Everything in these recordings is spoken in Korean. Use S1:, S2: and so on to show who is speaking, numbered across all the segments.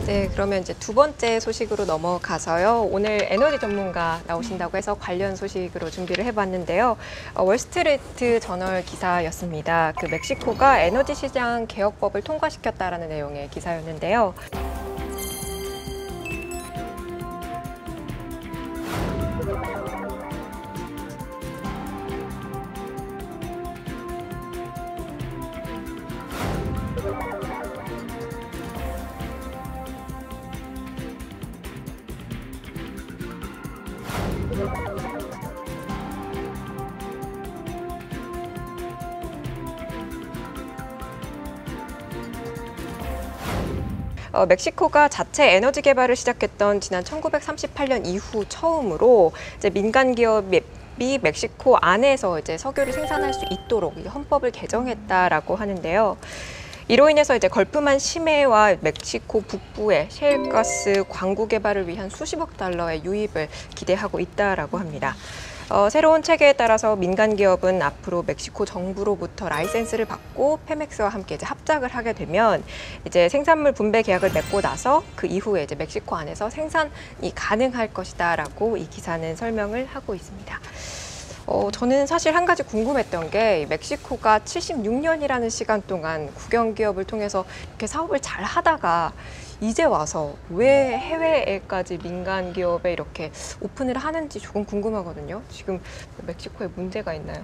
S1: 네, 그러면 이제 두 번째 소식으로 넘어가서요. 오늘 에너지 전문가 나오신다고 해서 관련 소식으로 준비를 해봤는데요. 월스트리트 저널 기사였습니다. 그 멕시코가 에너지 시장 개혁법을 통과시켰다라는 내용의 기사였는데요. 멕시코가 자체 에너지 개발을 시작했던 지난 1938년 이후 처음으로 이제 민간 기업이 멕시코 안에서 이제 석유를 생산할 수 있도록 헌법을 개정했다라고 하는데요. 이로 인해서 이제 걸프만 심해와 멕시코 북부의 셰일가스 광구 개발을 위한 수십억 달러의 유입을 기대하고 있다라고 합니다. 새로운 체계에 따라서 민간 기업은 앞으로 멕시코 정부로부터 라이센스를 받고 페맥스와 함께 이제 합작을 하게 되면 이제 생산물 분배 계약을 맺고 나서 그 이후에 이제 멕시코 안에서 생산이 가능할 것이다라고 이 기사는 설명을 하고 있습니다. 저는 사실 한 가지 궁금했던 게 멕시코가 76년이라는 시간 동안 국영기업을 통해서 이렇게 사업을 잘 하다가 이제 와서 왜 해외에까지 민간 기업에 이렇게 오픈을 하는지 조금 궁금하거든요. 지금 멕시코에 문제가 있나요?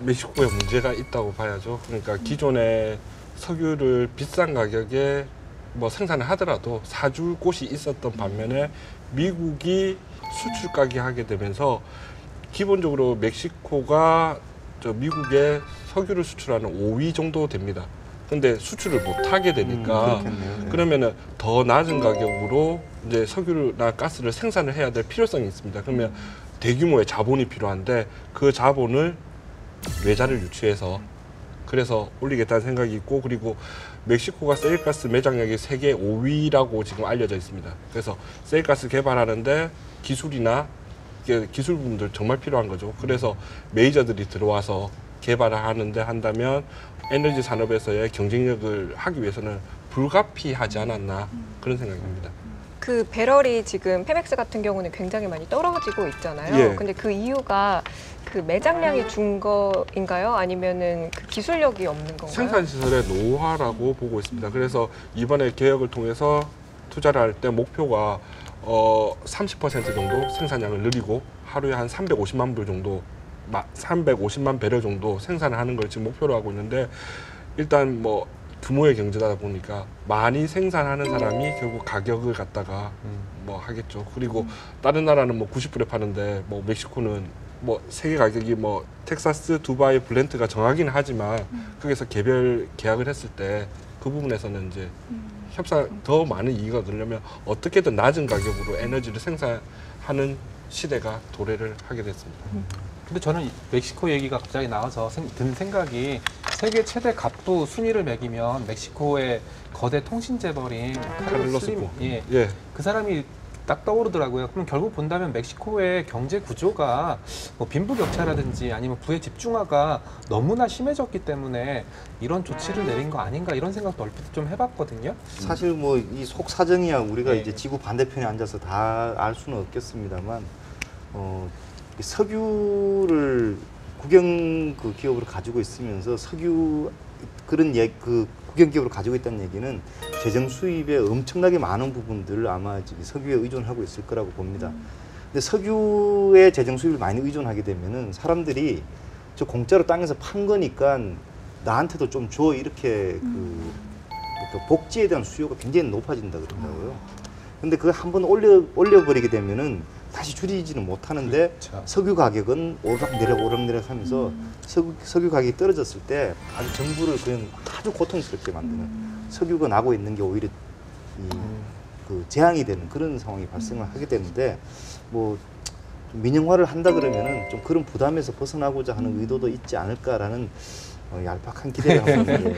S2: 멕시코에 문제가 있다고 봐야죠. 그러니까 기존에 석유를 비싼 가격에 뭐 생산을 하더라도 사줄 곳이 있었던 반면에 미국이 수출 가게 하게 되면서 기본적으로 멕시코가 미국에 석유를 수출하는 5위 정도 됩니다. 근데 수출을 못 하게 되니까 그러면은 더 낮은 가격으로 이제 석유나 가스를 생산을 해야 될 필요성이 있습니다. 그러면 대규모의 자본이 필요한데 그 자본을 외자를 유치해서 그래서 올리겠다는 생각이 있고, 그리고 멕시코가 세일가스 매장량이 세계 5위라고 지금 알려져 있습니다. 그래서 세일가스 개발하는데 기술이나 기술 부분들 정말 필요한 거죠. 그래서 메이저들이 들어와서 개발을 하는데 한다면 에너지 산업에서의 경쟁력을 하기 위해서는 불가피하지 않았나 그런 생각입니다.
S1: 그 배럴이 지금 페맥스 같은 경우는 굉장히 많이 떨어지고 있잖아요.
S2: 예.
S1: 근데 그 이유가 그 매장량이 준 거인가요? 아니면은 그 기술력이 없는 건가요?
S2: 생산 시설의 노후화라고 보고 있습니다. 그래서 이번에 개혁을 통해서 투자를 할 때 목표가 30% 정도 생산량을 늘리고 하루에 한 350만 불 정도 350만 배럴 정도 생산을 하는 걸 지금 목표로 하고 있는데, 일단 뭐 규모의 경제다 보니까 많이 생산하는 사람이 결국 가격을 갖다가 뭐 하겠죠. 그리고 다른 나라는 뭐 90불에 파는데 뭐 멕시코는 뭐 세계 가격이 뭐 텍사스, 두바이, 블렌트가 정하기는 하지만 거기서 개별 계약을 했을 때 그 부분에서는 이제 협상 더 많은 이익을 얻으려면 어떻게든 낮은 가격으로 에너지를 생산하는 시대가 도래를 하게 됐습니다.
S3: 근데 저는 멕시코 얘기가 갑자기 나와서 든 생각이, 세계 최대 갑부 순위를 매기면 멕시코의 거대 통신 재벌인 카를로스 슬림, 예, 그 사람이 딱 떠오르더라고요. 그럼 결국 본다면 멕시코의 경제 구조가 뭐 빈부격차라든지 아니면 부의 집중화가 너무나 심해졌기 때문에 이런 조치를 내린 거 아닌가, 이런 생각도 얼핏 좀 해봤거든요.
S4: 사실 뭐 이 속사정이야 우리가
S3: 네.
S4: 이제 지구 반대편에 앉아서 다 알 수는 없겠습니다만, 석유를 국영 그 기업으로 가지고 있으면서 석유 그런 그 국영 기업으로 가지고 있다는 얘기는 재정 수입에 엄청나게 많은 부분들을 아마 석유에 의존하고 있을 거라고 봅니다. 근데 석유에 재정 수입을 많이 의존하게 되면은 사람들이 저 공짜로 땅에서 판 거니까 나한테도 좀 줘, 이렇게 그 복지에 대한 수요가 굉장히 높아진다 그러더라고요. 근데 그거 한번 올려버리게 되면은 다시 줄이지는 못하는데,
S3: 그렇죠.
S4: 석유 가격은 오르락내리락 하면서 석유 가격이 떨어졌을 때 아주 정부를 그냥 아주 고통스럽게 만드는, 석유가 나고 있는 게 오히려 그 재앙이 되는 그런 상황이 발생을 하게 되는데, 뭐 민영화를 한다 그러면은 좀 그런 부담에서 벗어나고자 하는 의도도 있지 않을까라는 얄팍한 기대를 한번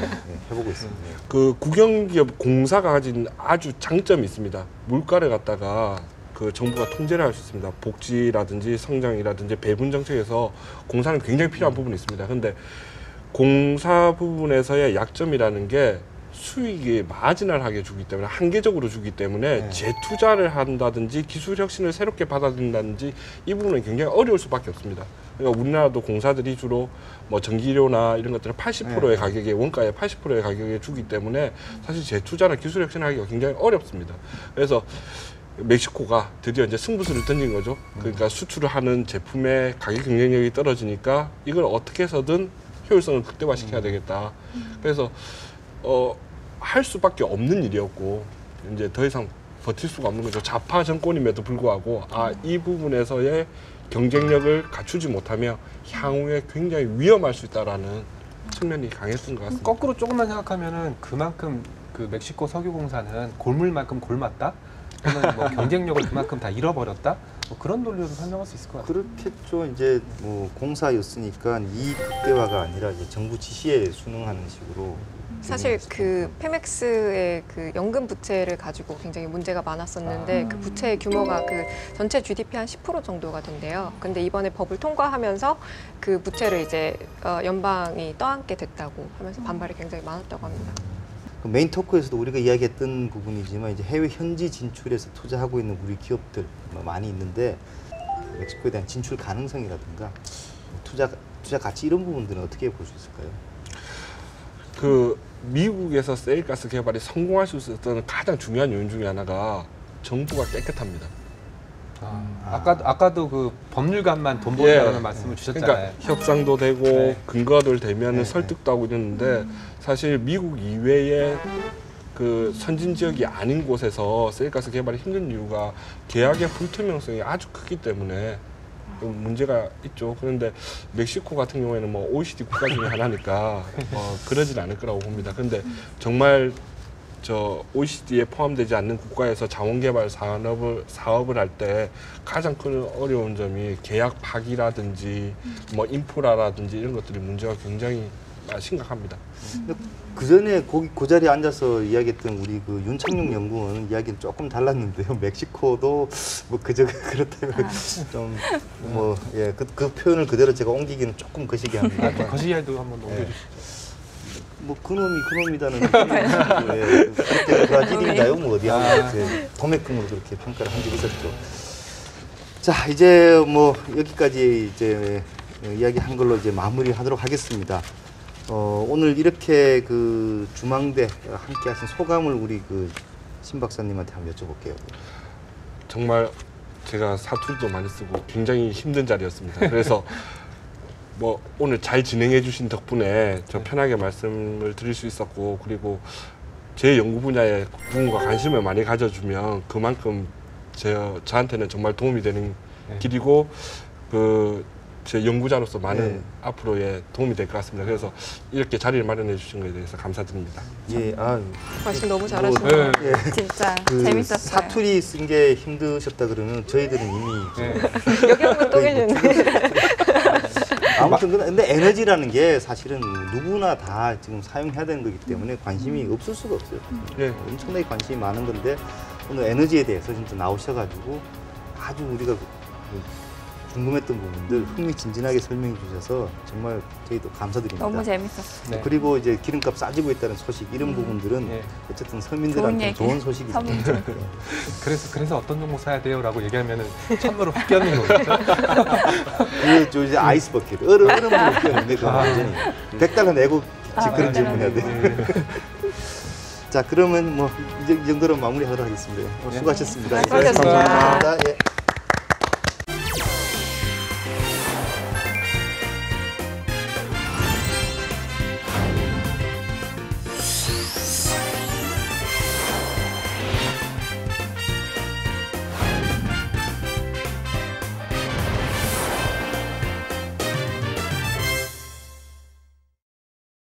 S4: 해보고 있습니다.
S2: 그 국영기업 공사가 가진 아주 장점이 있습니다. 물가를 갖다가 그 정부가 통제를 할 수 있습니다. 복지라든지 성장이라든지 배분 정책에서 공사는 굉장히 필요한 부분이 있습니다. 근데 공사 부분에서의 약점이라는 게 수익이 마지널하게 주기 때문에 한계적으로 주기 때문에
S4: 네.
S2: 재투자를 한다든지 기술 혁신을 새롭게 받아들인다든지 이 부분은 굉장히 어려울 수밖에 없습니다. 그러니까 우리나라도 공사들이 주로 뭐 전기료나 이런 것들을 80%의 가격에 원가의 80%의 가격에 주기 때문에 사실 재투자나 기술 혁신하기가 굉장히 어렵습니다. 그래서 멕시코가 드디어 이제 승부수를 던진 거죠. 그러니까 수출을 하는 제품의 가격 경쟁력이 떨어지니까 이걸 어떻게 해서든 효율성을 극대화시켜야 되겠다. 그래서 할 수밖에 없는 일이었고 이제 더 이상 버틸 수가 없는 거죠. 좌파 정권임에도 불구하고 이 부분에서의 경쟁력을 갖추지 못하면 향후에 굉장히 위험할 수 있다라는 측면이 강했던 것 같습니다.
S3: 거꾸로 조금만 생각하면은 그만큼 그 멕시코 석유공사는 골물만큼 골맞다. 또는 뭐 경쟁력을 그만큼 다 잃어버렸다. 뭐 그런 논리로 설명할 수 있을 것 같아요.
S4: 그렇겠죠. 이제 뭐 공사였으니까 이익 극대화가 아니라 이제 정부 지시에 순응하는 식으로.
S1: 사실 그 페맥스의 그 연금 부채를 가지고 굉장히 문제가 많았었는데 그 부채의 규모가 그 전체 GDP 한 10% 정도가 된대요. 근데 이번에 법을 통과하면서 그 부채를 이제 연방이 떠안게 됐다고 하면서 반발이 굉장히 많았다고 합니다.
S4: 그 메인 토크에서도 우리가 이야기했던 부분이지만 이제 해외 현지 진출에서 투자하고 있는 우리 기업들 많이 있는데 멕시코에 대한 진출 가능성이라든가 투자 가치 이런 부분들은 어떻게 볼 수 있을까요?
S2: 그 미국에서 세일가스 개발이 성공할 수 있었던 가장 중요한 요인 중에 하나가 정부가 깨끗합니다.
S3: 아까도 그 법률관만 돈 벌다라는 말씀을 주셨잖아요.
S2: 그러니까 협상도 되고
S3: 네.
S2: 근거들 되면은
S4: 네.
S2: 설득도 하고 이러는데 사실 미국 이외에 그 선진 지역이 아닌 곳에서 세일가스 개발이 힘든 이유가 계약의 불투명성이 아주 크기 때문에 문제가 있죠. 그런데 멕시코 같은 경우에는 뭐 OECD 국가 중에 하나니까 그러진 않을 거라고 봅니다. 그런데 정말 저 OECD에 포함되지 않는 국가에서 자원개발 사업을 할 때 가장 큰 어려운 점이 계약 파기라든지 뭐 인프라라든지 이런 것들이 문제가 굉장히 심각합니다.
S4: 그 전에 그 자리에 앉아서 이야기했던 우리 그 윤창룡 연구원 이야기는 조금 달랐는데요. 멕시코도 뭐 그저 그렇다면 좀 뭐 예 그 표현을 그대로 제가 옮기기는 조금 거시기 합니다.
S3: 거시기도 한번 옮겨주시죠.
S4: 뭐 그놈이다는 예, 그때 브라질인가요? 뭐 어디 한번 도매금으로 그렇게 평가를 한 적이 있었죠. 자 이제 뭐 여기까지 이제 이야기한 걸로 이제 마무리하도록 하겠습니다. 오늘 이렇게 그 주망대 함께 하신 소감을 우리 그 신 박사님한테 한번 여쭤볼게요.
S2: 정말 제가 사투리도 많이 쓰고 굉장히 힘든 자리였습니다. 그래서 뭐 오늘 잘 진행해 주신 덕분에 저 편하게 말씀을 드릴 수 있었고 그리고 제 연구 분야에 누군가 관심을 많이 가져주면 그만큼 저한테는 정말 도움이 되는 길이고 그 제 연구자로서 많은 앞으로의 도움이 될 것 같습니다. 그래서 이렇게 자리를 마련해 주신 것에 대해서 감사드립니다.
S4: 예,
S1: 말씀 너무 잘하시네요.
S5: 진짜
S4: 그
S5: 재밌었어요.
S4: 사투리 쓴 게 힘드셨다 그러면 저희들은 이미
S1: 여기 한 분 또 계셨네.
S4: 아무튼 근데 에너지라는 게 사실은 누구나 다 지금 사용해야 되는 거기 때문에 관심이 없을 수가 없어요. 엄청나게 관심이 많은 건데 오늘 에너지에 대해서 진짜 나오셔가지고 아주 우리가 궁금했던 부분들 흥미진진하게 설명해 주셔서 정말 저희도 감사드립니다.
S5: 너무 재밌었어요.
S3: 네.
S4: 그리고 이제 기름값 싸지고 있다는 소식 이런 부분들은 어쨌든 서민들한테 좋은 소식이죠.
S3: 그래서 어떤 종목 사야 돼요라고 얘기하면은 찬물을 훅 끼얹는 거겠죠.
S4: 그 이제 아이스 버킷 얼음으로 끼얹는데 그 완전히 $100 내고 그런 질문 해야 돼. 자 그러면 뭐 이제 이 정도로 마무리하도록 하겠습니다. 수고하셨습니다.
S1: 수고하셨습니다.
S4: 감사합니다. 예.